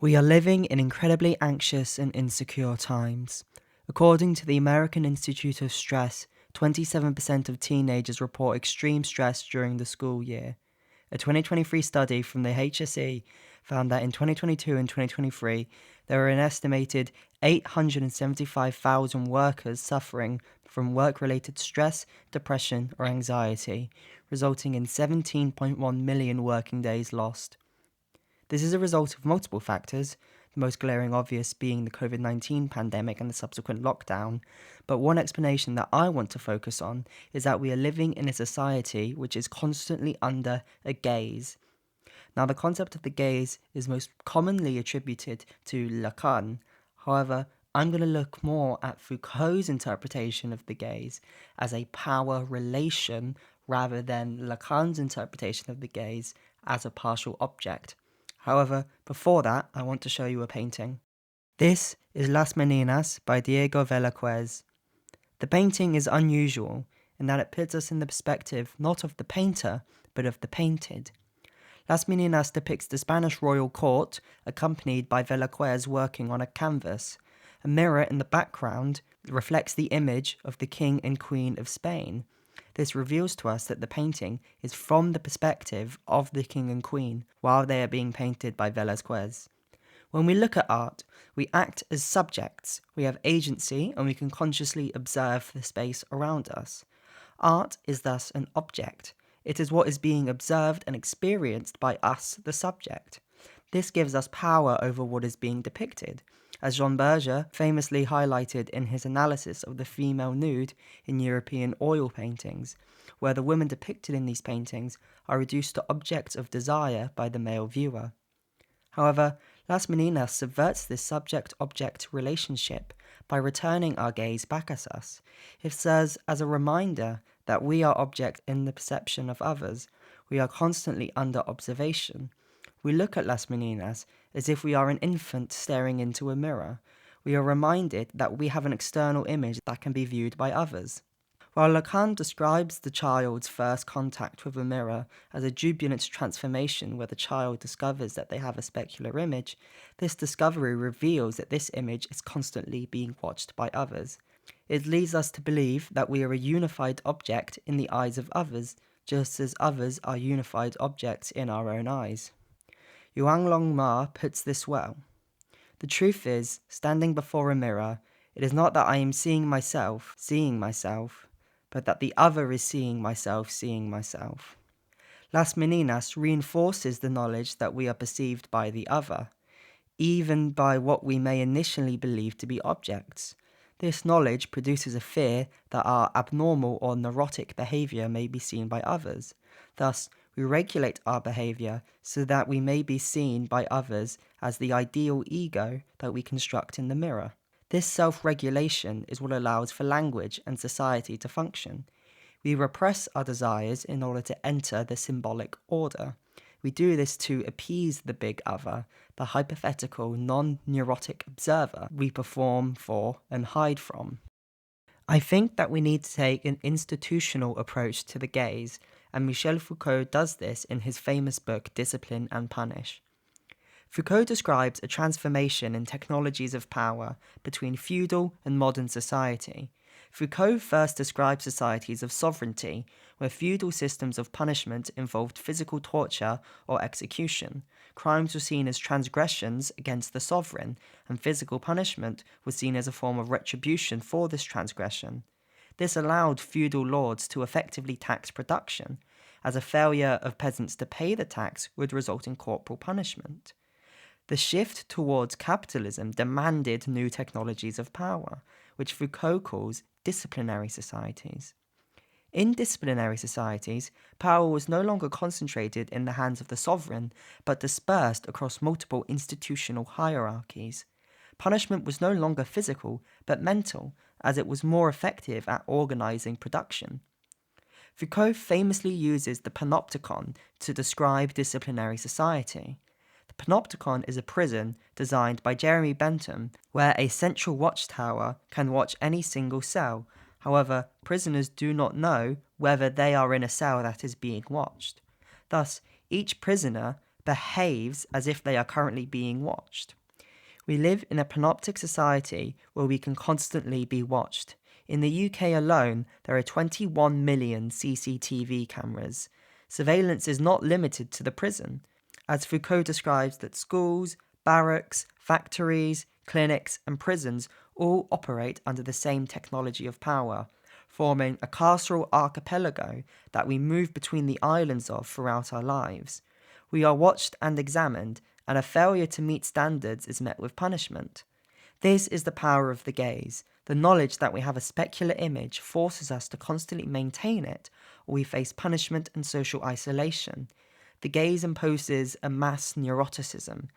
We are living in incredibly anxious and insecure times. According to the American Institute of Stress, 27% of teenagers report extreme stress during the school year. A 2023 study from the HSE found that in 2022 and 2023, there were an estimated 875,000 workers suffering from work-related stress, depression, or anxiety, resulting in 17.1 million working days lost. This is a result of multiple factors, the most glaring obvious being the COVID-19 pandemic and the subsequent lockdown, but one explanation that I want to focus on is that we are living in a society which is constantly under a gaze. Now, the concept of the gaze is most commonly attributed to Lacan. However, I'm going to look more at Foucault's interpretation of the gaze as a power relation rather than Lacan's interpretation of the gaze as a partial object. However, before that, I want to show you a painting. This is Las Meninas by Diego Velázquez. The painting is unusual in that it puts us in the perspective not of the painter, but of the painted. Las Meninas depicts the Spanish royal court, accompanied by Velázquez working on a canvas. A mirror in the background reflects the image of the King and Queen of Spain. This reveals to us that the painting is from the perspective of the King and Queen while they are being painted by Velázquez. When we look at art, we act as subjects. We have agency and we can consciously observe the space around us. Art is thus an object. It is what is being observed and experienced by us, the subject. This gives us power over what is being depicted, as Berger famously highlighted in his analysis of the female nude in European oil paintings, where the women depicted in these paintings are reduced to objects of desire by the male viewer. However, Las Meninas subverts this subject-object relationship by returning our gaze back at us. It serves as a reminder that we are object in the perception of others. We are constantly under observation. We look at Las Meninas as if we are an infant staring into a mirror. We are reminded that we have an external image that can be viewed by others. While Lacan describes the child's first contact with a mirror as a jubilant transformation where the child discovers that they have a specular image, this discovery reveals that this image is constantly being watched by others. It leads us to believe that we are a unified object in the eyes of others, just as others are unified objects in our own eyes. Yuan Long Ma puts this well. The truth is, standing before a mirror, it is not that I am seeing myself, but that the other is seeing myself. Las Meninas reinforces the knowledge that we are perceived by the other, even by what we may initially believe to be objects. This knowledge produces a fear that our abnormal or neurotic behavior may be seen by others. Thus, we regulate our behavior so that we may be seen by others as the ideal ego that we construct in the mirror. This self-regulation is what allows for language and society to function. We repress our desires in order to enter the symbolic order. We do this to appease the big other, the hypothetical, non-neurotic observer we perform for and hide from. I think that we need to take an institutional approach to the gaze, and Michel Foucault does this in his famous book Discipline and Punish. Foucault describes a transformation in technologies of power between feudal and modern society. Foucault first describes societies of sovereignty, where feudal systems of punishment involved physical torture or execution. Crimes were seen as transgressions against the sovereign, and physical punishment was seen as a form of retribution for this transgression. This allowed feudal lords to effectively tax production, as a failure of peasants to pay the tax would result in corporal punishment. The shift towards capitalism demanded new technologies of power, which Foucault calls disciplinary societies. In disciplinary societies, power was no longer concentrated in the hands of the sovereign, but dispersed across multiple institutional hierarchies. Punishment was no longer physical, but mental, as it was more effective at organizing production. Foucault famously uses the panopticon to describe disciplinary society. The panopticon is a prison designed by Jeremy Bentham, where a central watchtower can watch any single cell. However, prisoners do not know whether they are in a cell that is being watched. Thus, each prisoner behaves as if they are currently being watched. We live in a panoptic society where we can constantly be watched. In the UK alone, there are 21 million CCTV cameras. Surveillance is not limited to the prison, as Foucault describes that schools, barracks, factories, clinics, and prisons all operate under the same technology of power, forming a carceral archipelago that we move between the islands of throughout our lives. We are watched and examined, and a failure to meet standards is met with punishment. This is the power of the gaze. The knowledge that we have a specular image forces us to constantly maintain it, or we face punishment and social isolation. The gaze imposes a mass neuroticism.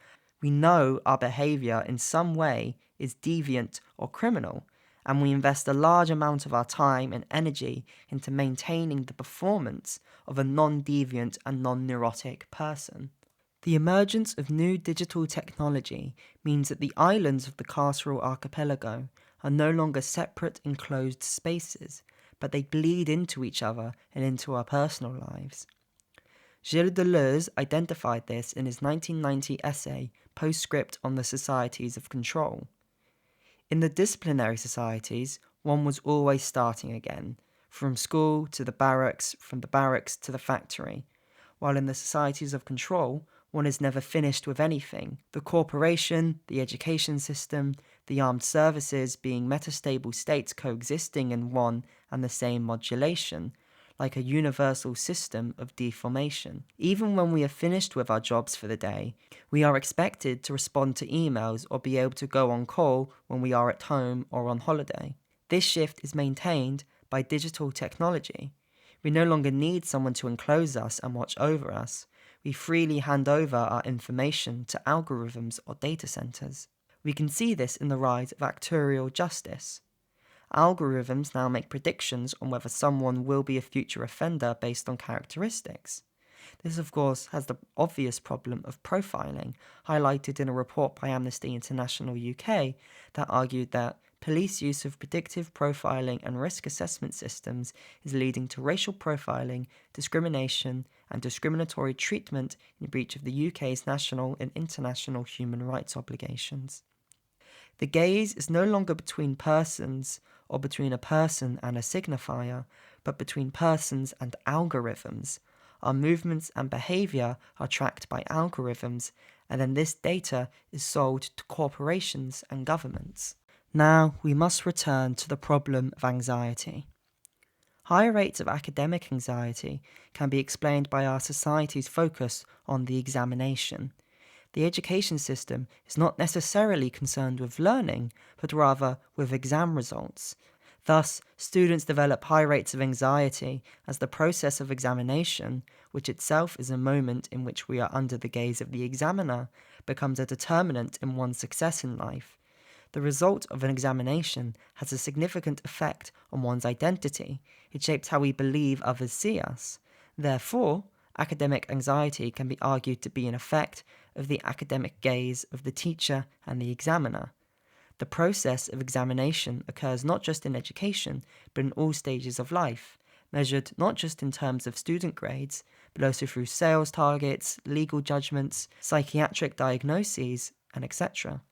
We know our behaviour in some way is deviant or criminal, and we invest a large amount of our time and energy into maintaining the performance of a non-deviant and non-neurotic person. The emergence of new digital technology means that the islands of the carceral archipelago are no longer separate enclosed spaces, but they bleed into each other and into our personal lives. Gilles Deleuze identified this in his 1990 essay, Postscript on the Societies of Control. In the disciplinary societies, one was always starting again, from school to the barracks, from the barracks to the factory, while in the societies of control, one is never finished with anything. The corporation, the education system, the armed services being metastable states coexisting in one and the same modulation, like a universal system of deformation. Even when we are finished with our jobs for the day, we are expected to respond to emails or be able to go on call when we are at home or on holiday. This shift is maintained by digital technology. We no longer need someone to enclose us and watch over us. We freely hand over our information to algorithms or data centers. We can see this in the rise of actuarial justice. Algorithms now make predictions on whether someone will be a future offender based on characteristics. This, of course, has the obvious problem of profiling, highlighted in a report by Amnesty International UK that argued that police use of predictive profiling and risk assessment systems is leading to racial profiling, discrimination, and discriminatory treatment in breach of the UK's national and international human rights obligations. The gaze is no longer between persons or between a person and a signifier, but between persons and algorithms. Our movements and behaviour are tracked by algorithms, and then this data is sold to corporations and governments. Now we must return to the problem of anxiety. High rates of academic anxiety can be explained by our society's focus on the examination. The education system is not necessarily concerned with learning, but rather with exam results. Thus, students develop high rates of anxiety as the process of examination, which itself is a moment in which we are under the gaze of the examiner, becomes a determinant in one's success in life. The result of an examination has a significant effect on one's identity. It shapes how we believe others see us. Therefore, academic anxiety can be argued to be an effect of the academic gaze of the teacher and the examiner. The process of examination occurs not just in education, but in all stages of life, measured not just in terms of student grades, but also through sales targets, legal judgments, psychiatric diagnoses, and etc.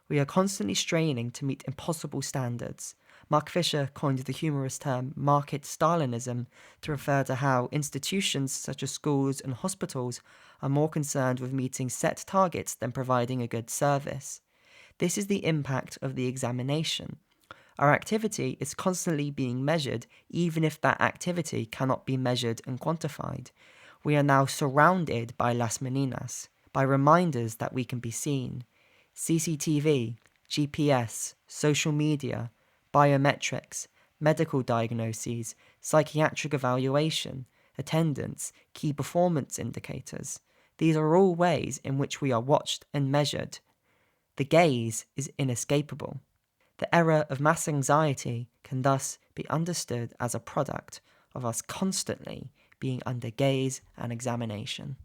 We are constantly straining to meet impossible standards. Mark Fisher coined the humorous term market Stalinism to refer to how institutions such as schools and hospitals are more concerned with meeting set targets than providing a good service. This is the impact of the examination. Our activity is constantly being measured, even if that activity cannot be measured and quantified. We are now surrounded by las meninas, by reminders that we can be seen. CCTV, GPS, social media, biometrics, medical diagnoses, psychiatric evaluation, attendance, key performance indicators. These are all ways in which we are watched and measured. The gaze is inescapable. The era of mass anxiety can thus be understood as a product of us constantly being under gaze and examination.